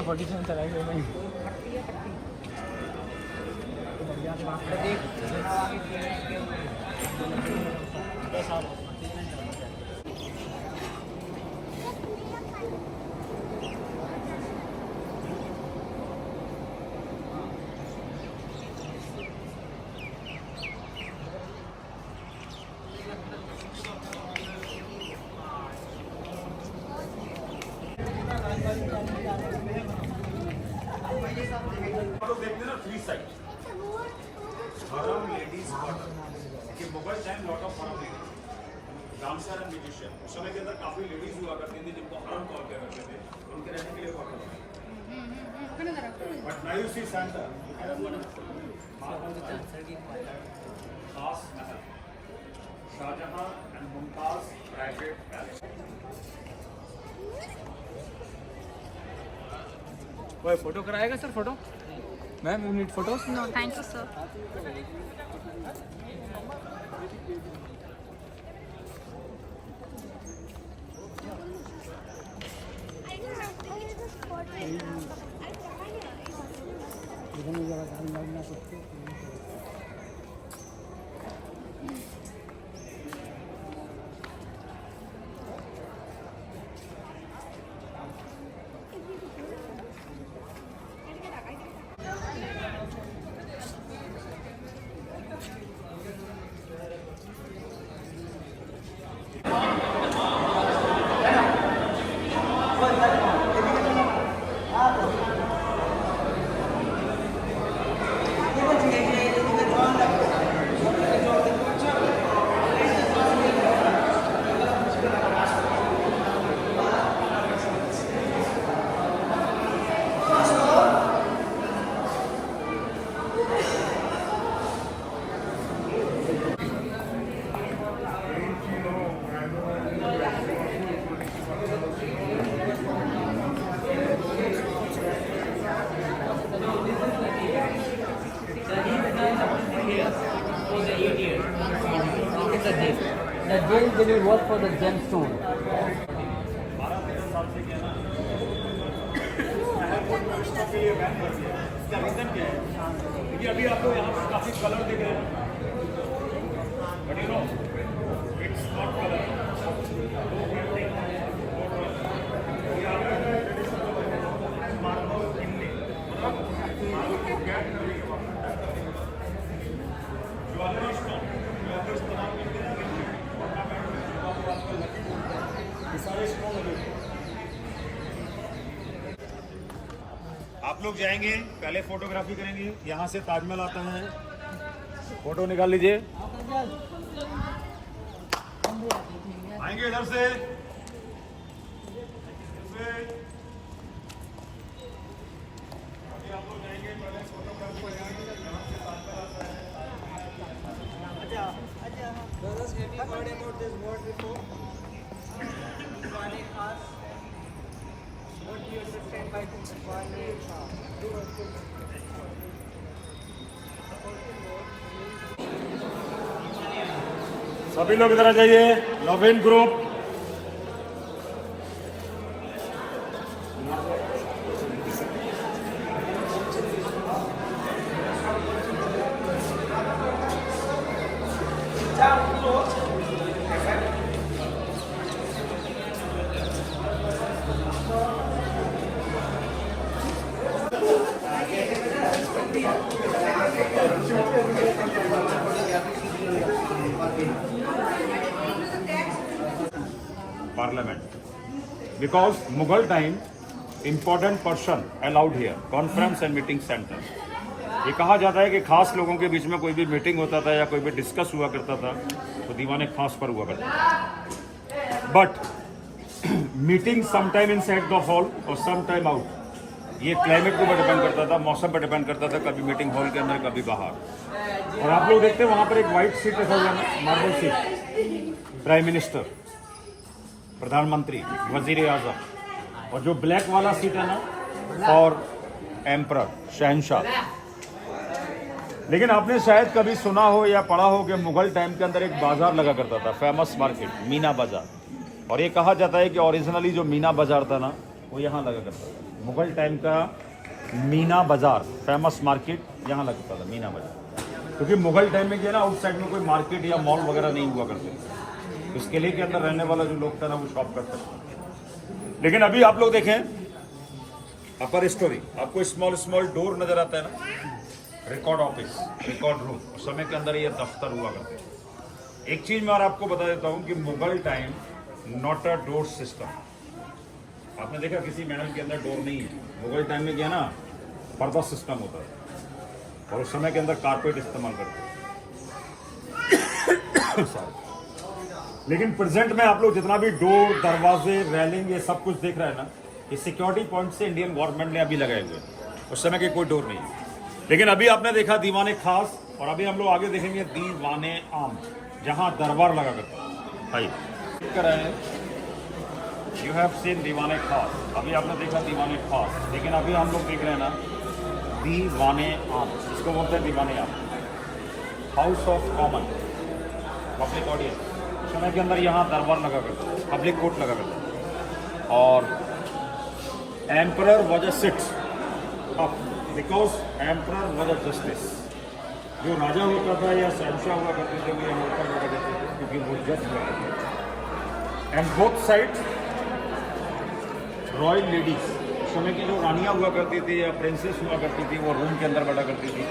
47 चलाएंगे नहीं देखते ना फ्री साइड हरम लेडीज क्वार्टर कि मुगल टाइम लॉट ऑफ हरम लेडीज डांसर एंड म्यूजिशियन उस समय के अंदर काफी लेडीज हुआ करती थी जिनको हरम कॉल किया करते थे उनके रहने के लिए quarter but now you see center Khas Mahal Shahjahan and Mumtaz private palace कोई फोटो कराएगा sir photo ma'am you need photos No, thank you, sir. The jail they will work for the gemstone. इसका रीजन क्या है? क्योंकि अभी आपको यहाँ पर काफी कलर दिख रहे हैं, but you know it's not colour. आप लोग जाएंगे पहले फोटोग्राफी करेंगे. यहाँ से ताजमहल आता है, फोटो निकाल लीजिए. आएंगे इधर से. अभी आप लोग जाएंगे पहले फोटोग्राफी करेंगे. यहाँ से ताजमहल आता है. Brothers, have you heard about this word before? Diwali Khas. What do you understand by Diwali Khas? सभी लोग इधर आ जाइए. लविन group. Parliament, because Mughal time, important person allowed here, conference and meeting center. ये कहा जाता है कि खास लोगों के बीच में कोई भी मीटिंग होता था या कोई भी डिस्कस हुआ करता था तो दीवाने खास पर हुआ करता था। But meeting sometime inside the hall और सम टाइम आउट, ये क्लाइमेट के ऊपर डिपेंड करता था, मौसम पर डिपेंड करता था, कभी मीटिंग हॉल के अंदर कभी बाहर। और आप लोग देखते हैं वहाँ पर एक वाइट सीट रखा हुआ है, मार्बल सीट, प्राइम मिनिस्टर, प्रधानमंत्री, वजीर आजम, और जो ब्लैक वाला सीट है ना और एम्परर, शहंशाह। लेकिन आपने शायद कभी सुना हो या पढ़ा हो कि मुगल टाइम के अंदर एक बाजार लगा करता था, फेमस मार्केट, मीना बाजार। और ये कहा जाता है कि ओरिजिनली जो मीना बाजार था ना वो यहाँ लगा करता था। मुगल टाइम का मीना बाजार, फेमस मार्केट यहाँ लगता था, मीना बाजार। क्योंकि मुगल टाइम में क्या ना आउटसाइड में कोई मार्केट या मॉल वगैरह नहीं हुआ करते थे, इस किले के अंदर रहने वाला जो लोग था ना वो शॉप कर सकते। लेकिन अभी आप लोग देखें अपर स्टोरी, आपको स्मॉल स्मॉल डोर नजर आता है ना, रिकॉर्ड ऑफिस, रिकॉर्ड रूम, उस समय के अंदर ये दफ्तर हुआ करते थे। एक चीज मैं और आपको बता देता हूँ कि Mughal time not a door system. आपने देखा किसी महल के अंदर डोर नहीं है। मुगल टाइम में क्या ना पर्दा सिस्टम होता है और उस समय के अंदर कारपेट इस्तेमाल करते हैं। लेकिन प्रेजेंट में आप लोग जितना भी डोर, दरवाजे, रेलिंग, ये सब कुछ देख रहे हैं ना, ये सिक्योरिटी पॉइंट से इंडियन गवर्नमेंट ने अभी लगाए हुए हैं। उस समय के कोई डोर नहीं है। लेकिन अभी आपने देखा दीवाने खास, और अभी हम लोग आगे देखेंगे दीवाने आम, जहां दरबार लगा करता है। यू हैव सीन दीवाने खास, अभी आपने देखा दीवाने खास, लेकिन अभी हम लोग देख रहे हैं ना दीवाने आम, इसको बोलते हैं दीवाने आम, house of common, public audience. समय के अंदर यहाँ दरबार लगा करता है, पब्लिक कोर्ट लगा करता है। और emperor was a sits up because emperor was a justice. जो राजा होता था या शहंशाह हुआ करते थे वो यहाँ ऊपर लगा करते थे क्योंकि वो जज हुआ करते थे। And both side royal ladies, समय की जो रानियाँ हुआ करती थी या प्रिंसेस हुआ करती थी वो रूम के अंदर बैठा करती थी।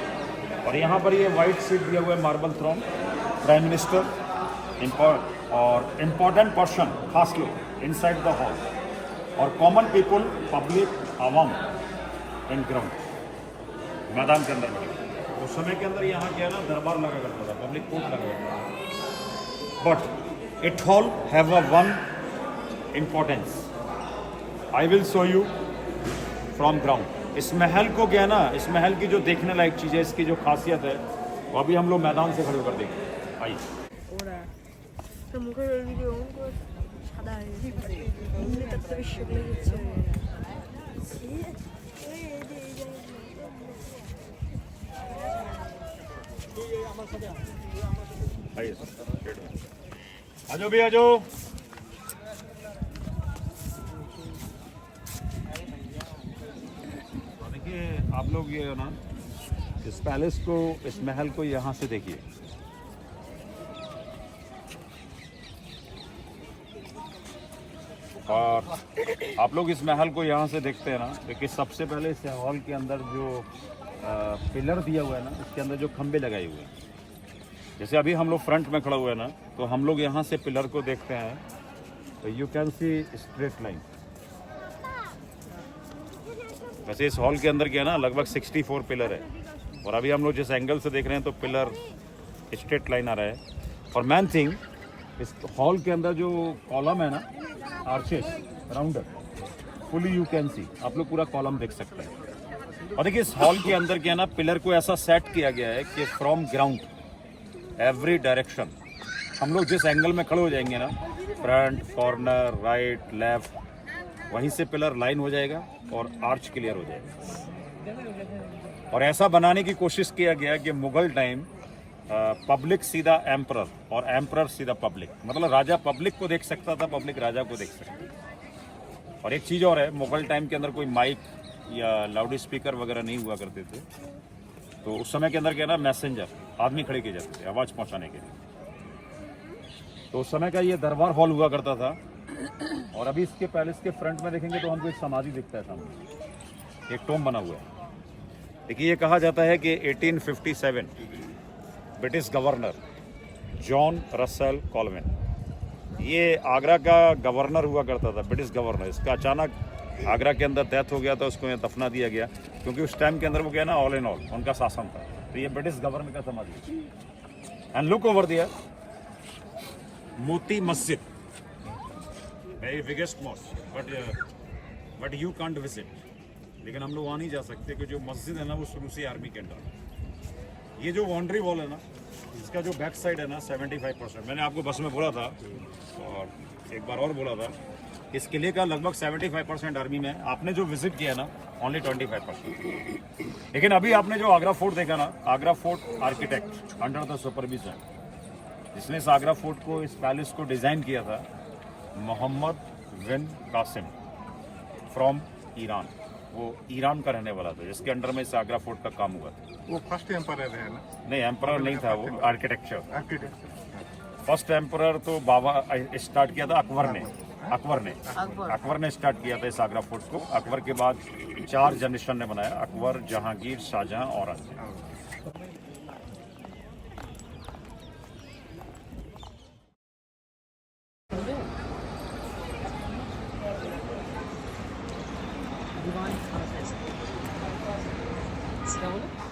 और यहाँ पर ये वाइट सीट दिया हुआ है, मार्बल थ्रोन, प्राइम मिनिस्टर और इम्पॉर्टेंट पर्सन, खास लोग इनसाइड द हॉल, और common people, public, Awam in ground, मैदान के अंदर बैठे। उस समय के अंदर यहाँ क्या ना दरबार लगा करता था, पब्लिक कोर्ट लगा करता था। But it all have a one importance, I will show you from ground. इस महल को क्या ना, इस महल की जो देखने लायक चीज़ है, इसकी जो खासियत है वो अभी हम लोग मैदान से खड़े होकर देखें। आइए। आजो भी आजो। देखिए आप लोग ये ना इस पैलेस को, इस महल को यहाँ से देखिए। और आप लोग इस महल को यहाँ से देखते हैं ना, देखिए सबसे पहले इस हॉल के अंदर जो पिलर दिया हुआ है ना, इसके अंदर जो खंबे लगाए हुए हैं, जैसे अभी हम लोग फ्रंट में खड़ा हुआ है ना, तो हम लोग यहाँ से पिलर को देखते हैं तो you can see straight line. वैसे इस हॉल के अंदर क्या है ना लगभग 64 पिलर है, और अभी हम लोग जिस एंगल से देख रहे हैं तो पिलर स्ट्रेट लाइन आ रहा है। और मेन थिंग, इस हॉल के अंदर जो कॉलम है ना, arches, rounder, fully you can see, आप लोग पूरा कॉलम देख सकते हैं। और देखिए इस हॉल के अंदर क्या है ना, पिलर को ऐसा सेट किया गया है कि फ्रॉम ग्राउंड एवरी डायरेक्शन, हम लोग जिस एंगल में खड़े हो जाएंगे ना, फ्रंट, कॉर्नर, राइट, लेफ्ट, वहीं से पिलर लाइन हो जाएगा और आर्च क्लियर हो जाएगा। और ऐसा बनाने की कोशिश किया गया कि मुगल टाइम पब्लिक सीधा एम्परर और एम्परर सीधा पब्लिक, मतलब राजा पब्लिक को देख सकता था, पब्लिक राजा को देख सकता था। और एक चीज़ और है, मुगल टाइम के अंदर कोई माइक या लाउड स्पीकर वगैरह नहीं हुआ करते थे, तो उस समय के अंदर क्या ना मैसेंजर, आदमी खड़े किए जाते थे आवाज़ पहुंचाने के लिए। तो उस समय का ये दरबार हॉल हुआ करता था। और अभी इसके पैलेस के फ्रंट में देखेंगे तो हमको एक समाधि दिखता है सामने, एक टॉम बना हुआ है। देखिए ये कहा जाता है कि 1857 ब्रिटिश गवर्नर जॉन रसेल कॉलमेन, ये आगरा का गवर्नर हुआ करता था, ब्रिटिश गवर्नर। इसका अचानक आगरा के अंदर डेथ हो गया था, उसको यहाँ दफना दिया गया, क्योंकि उस टाइम के अंदर वो क्या ना ऑल इन ऑल उनका शासन था। तो ये ब्रिटिश गवर्नमेंट का समाधि। And look over there Moti Masjid, very biggest mosque, but you can't visit. लेकिन हम लोग वहाँ नहीं जा सकते, क्योंकि जो मस्जिद है ना वो शुरू से आर्मी के अंडर। ये जो बाउंड्री वॉल है ना, इसका जो बैक साइड है ना 75%, मैंने आपको बस में बोला था और एक बार और बोला था, इस किले का लगभग 75% आर्मी में। आपने जो विजिट किया ना ओनली 25%। लेकिन अभी आपने जो आगरा फोर्ट देखा ना, Agra fort architect under the supervision, जिसने इस आगरा फोर्ट को, इस पैलेस को डिजाइन किया था, मोहम्मद बिन कासिम फ्रॉम ईरान। वो ईरान का रहने वाला था, जिसके अंडर में इस आगरा फोर्ट का काम हुआ था। वो फर्स्ट एम्पायर है ना? नहीं, एम्परर नहीं था, वो आर्किटेक्चर। आर्किटेक्चर फर्स्ट एम्परर तो बाबा स्टार्ट किया था अकबर ने स्टार्ट किया था इस आगरा फोर्ट को। अकबर के बाद 4 जनरेशन ने बनाया, अकबर, जहांगीर, शाहजहां और औरंगजेब। दीवान क्या बोले?